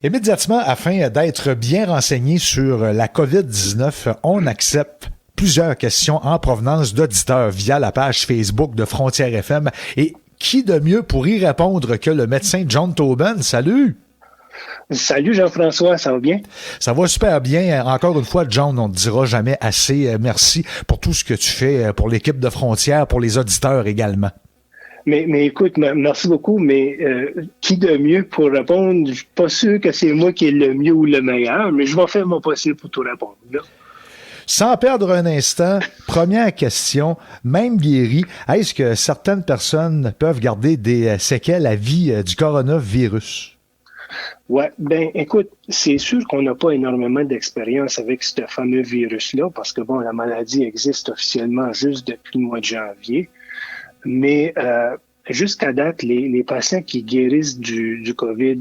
Immédiatement, afin d'être bien renseigné sur la COVID-19, on accepte plusieurs questions en provenance d'auditeurs via la page Facebook de Frontières FM. Et qui de mieux pour y répondre que le médecin John Tobin? Salut! Salut Jean-François, ça va bien? Ça va super bien. Encore une fois, John, on ne te dira jamais assez merci pour tout ce que tu fais pour l'équipe de Frontières, pour les auditeurs également. Mais écoute, merci beaucoup, mais qui de mieux pour répondre? Je suis pas sûr que c'est moi qui est le mieux ou le meilleur, mais je vais faire mon possible pour tout répondre. Là. Sans perdre un instant, première question, même guéri, est-ce que certaines personnes peuvent garder des séquelles à vie du coronavirus? Ouais, ben écoute, c'est sûr qu'on n'a pas énormément d'expérience avec ce fameux virus-là, parce que bon, la maladie existe officiellement juste depuis le mois de janvier. Mais jusqu'à date, les patients qui guérissent du COVID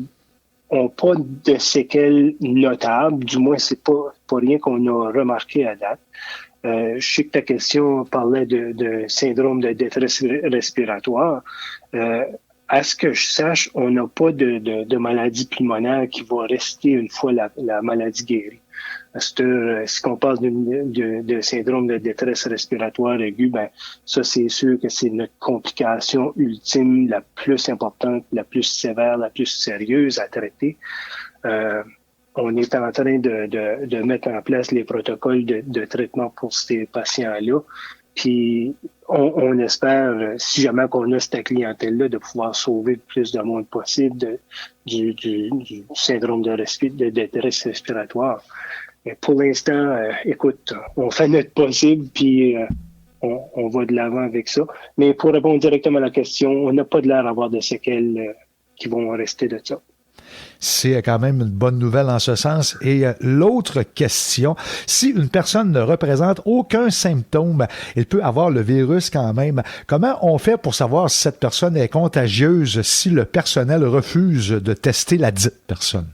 n'ont pas de séquelles notables. Du moins, c'est pas rien qu'on a remarqué à date. Je sais que ta question parlait de syndrome de détresse respiratoire. À ce que je sache, on n'a pas de maladie pulmonaire qui va rester une fois la maladie guérie. Si on parle de syndrome de détresse respiratoire aiguë, ben ça c'est sûr que c'est notre complication ultime, la plus importante, la plus sévère, la plus sérieuse à traiter. On est en train de mettre en place les protocoles de traitement pour ces patients-là. Puis on espère, si jamais qu'on a cette clientèle-là, de pouvoir sauver le plus de monde possible du syndrome de détresse respiratoire. Mais pour l'instant, écoute, on fait notre possible, puis on va de l'avant avec ça. Mais pour répondre directement à la question, on n'a pas de l'air d'avoir de séquelles qui vont rester de ça. C'est quand même une bonne nouvelle en ce sens. Et l'autre question, si une personne ne représente aucun symptôme, elle peut avoir le virus quand même. Comment on fait pour savoir si cette personne est contagieuse si le personnel refuse de tester la dite personne?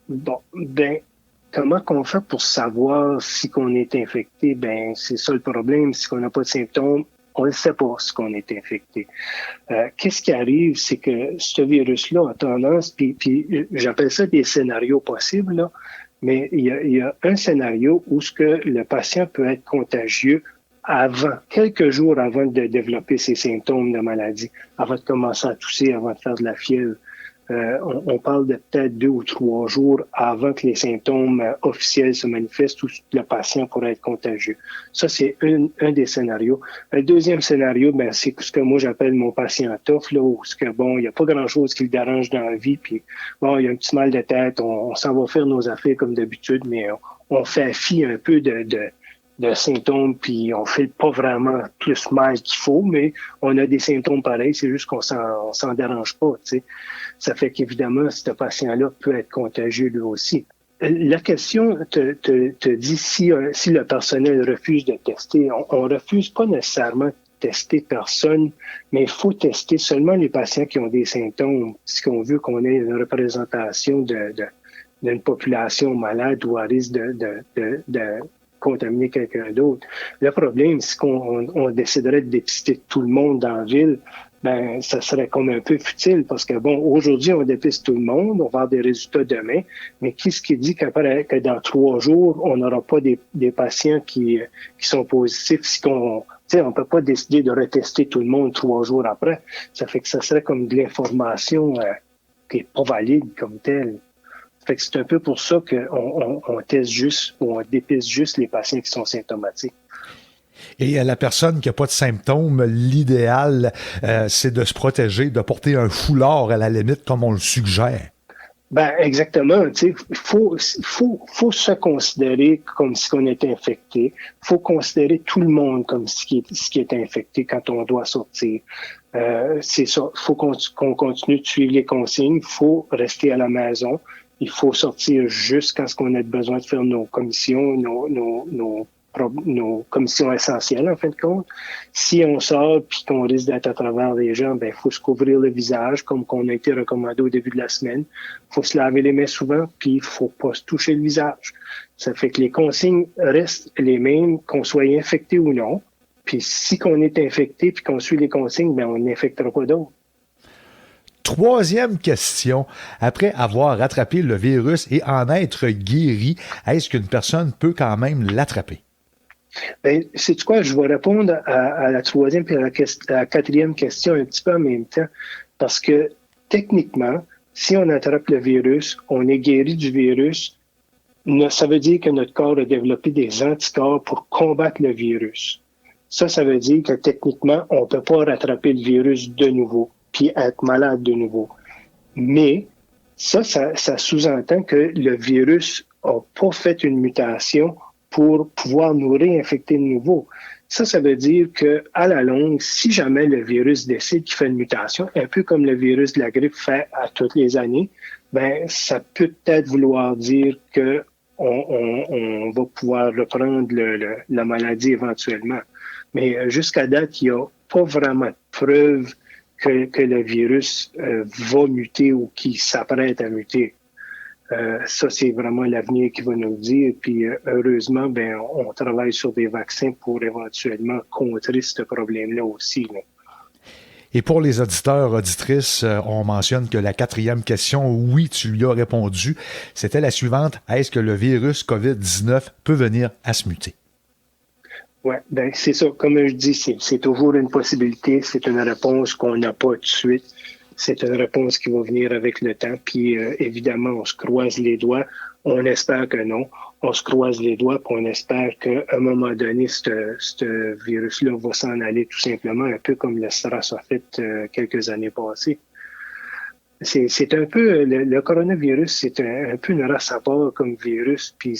Bon, ben, comment qu'on fait pour savoir si on est infecté? Ben, c'est ça le problème. Si on n'a pas de symptômes, on ne sait pas si on est infecté. Qu'est-ce qui arrive, c'est que ce virus-là a tendance, puis j'appelle ça des scénarios possibles, là, mais il y a un scénario où ce que le patient peut être contagieux avant, quelques jours avant de développer ses symptômes de maladie, avant de commencer à tousser, avant de faire de la fièvre. On parle de peut-être 2 ou 3 jours avant que les symptômes officiels se manifestent ou le patient pourrait être contagieux. Ça, c'est un des scénarios. Le deuxième scénario, ben, c'est ce que moi j'appelle mon patient tough, là, où il n'y a pas grand-chose qui le dérange dans la vie, puis bon, il y a un petit mal de tête, on s'en va faire nos affaires comme d'habitude, mais on fait fi un peu de symptômes, puis on fait pas vraiment plus mal qu'il faut, mais on a des symptômes pareils, c'est juste qu'on s'en dérange pas, tu sais. Ça fait qu'évidemment, ce patient-là peut être contagieux lui aussi. La question te dit si le personnel refuse de tester. On refuse pas nécessairement de tester personne, mais il faut tester seulement les patients qui ont des symptômes, si on veut qu'on ait une représentation d'une population malade ou à risque de contaminer quelqu'un d'autre. Le problème, c'est qu'on déciderait de dépister tout le monde dans la ville, ben ça serait comme un peu futile parce que bon, aujourd'hui, on dépiste tout le monde, on va avoir des résultats demain, mais qu'est-ce qui dit que dans 3 jours, on n'aura pas des patients qui sont positifs si on peut pas décider de retester tout le monde 3 jours après. Ça fait que ça serait comme de l'information qui est pas valide comme telle. Fait que c'est un peu pour ça qu'on teste juste ou on dépiste juste les patients qui sont symptomatiques. Et la personne qui n'a pas de symptômes, l'idéal, c'est de se protéger, de porter un foulard à la limite, comme on le suggère. Ben exactement. Tu sais, faut se considérer comme si on était infecté. Faut considérer tout le monde comme ce qui est infecté quand on doit sortir. C'est ça. Faut qu'on continue de suivre les consignes. Faut rester à la maison. Il faut sortir juste quand on a besoin de faire nos commissions, nos commissions essentielles, en fin de compte. Si on sort puis qu'on risque d'être à travers les gens, ben, faut se couvrir le visage, comme qu'on a été recommandé au début de la semaine. Faut se laver les mains souvent, puis il faut pas se toucher le visage. Ça fait que les consignes restent les mêmes, qu'on soit infecté ou non. Puis si qu'on est infecté puis qu'on suit les consignes, ben, on n'infectera pas d'autres. Troisième question. Après avoir attrapé le virus et en être guéri, est-ce qu'une personne peut quand même l'attraper? Ben, c'est quoi? Je vais répondre à la troisième et à la quatrième question un petit peu en même temps. Parce que techniquement, si on attrape le virus, on est guéri du virus, ça veut dire que notre corps a développé des anticorps pour combattre le virus. Ça veut dire que techniquement, on ne peut pas rattraper le virus de nouveau, puis être malade de nouveau. Mais ça sous-entend que le virus n'a pas fait une mutation pour pouvoir nous réinfecter de nouveau. Ça veut dire que à la longue, si jamais le virus décide qu'il fait une mutation, un peu comme le virus de la grippe fait à toutes les années, ben ça peut peut-être vouloir dire que on va pouvoir reprendre la maladie éventuellement. Mais jusqu'à date, il n'y a pas vraiment de preuve que le virus va muter ou qu'il s'apprête à muter. Ça, c'est vraiment l'avenir qui va nous le dire. Puis, heureusement, on travaille sur des vaccins pour éventuellement contrer ce problème-là aussi. Là. Et pour les auditeurs, auditrices, on mentionne que la quatrième question, oui, tu lui as répondu. C'était la suivante. Est-ce que le virus COVID-19 peut venir à se muter? Oui, c'est ça. Comme je dis, c'est toujours une possibilité. C'est une réponse qu'on n'a pas tout de suite. C'est une réponse qui va venir avec le temps. Puis, évidemment, on se croise les doigts. On espère que non. On se croise les doigts, puis on espère qu'à un moment donné, ce virus-là va s'en aller tout simplement, un peu comme le SRAS a fait quelques années passées. C'est un peu, le coronavirus, c'est un peu une race à part comme virus, puis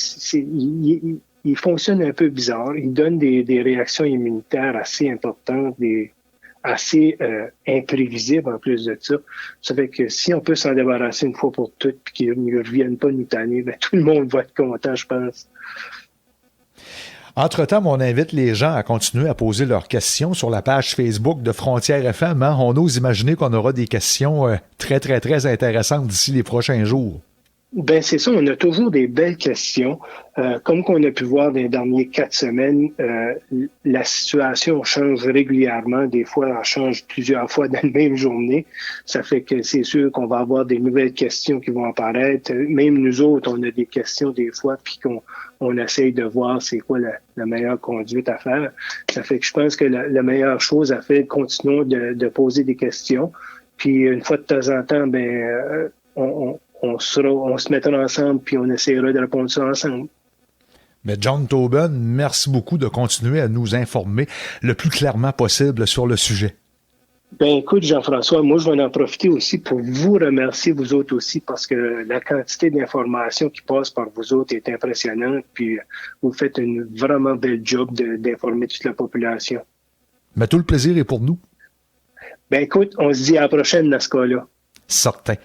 il fonctionne un peu bizarre. Il donne des réactions immunitaires assez importantes, assez imprévisibles en plus de ça. Ça fait que si on peut s'en débarrasser une fois pour toutes puis qu'ils ne reviennent pas nous tanner, tout le monde va être content, je pense. Entre-temps, on invite les gens à continuer à poser leurs questions sur la page Facebook de Frontières FM. Hein? On ose imaginer qu'on aura des questions très, très, très intéressantes d'ici les prochains jours. C'est ça, on a toujours des belles questions. Comme qu'on a pu voir dans les dernières 4 semaines, la situation change régulièrement. Des fois, elle change plusieurs fois dans la même journée. Ça fait que c'est sûr qu'on va avoir des nouvelles questions qui vont apparaître. Même nous autres, on a des questions des fois, puis qu'on essaye de voir c'est quoi la meilleure conduite à faire. Ça fait que je pense que la meilleure chose à faire, continuons de poser des questions. Puis une fois de temps en temps, on se mettra ensemble puis on essaiera de répondre ça ensemble. Mais John Tobin, merci beaucoup de continuer à nous informer le plus clairement possible sur le sujet. Écoute, Jean-François, moi, je vais en profiter aussi pour vous remercier, vous autres aussi, parce que la quantité d'informations qui passe par vous autres est impressionnante, puis vous faites une vraiment belle job d'informer toute la population. Mais tout le plaisir est pour nous. Écoute, on se dit à la prochaine dans ce cas-là. Certain.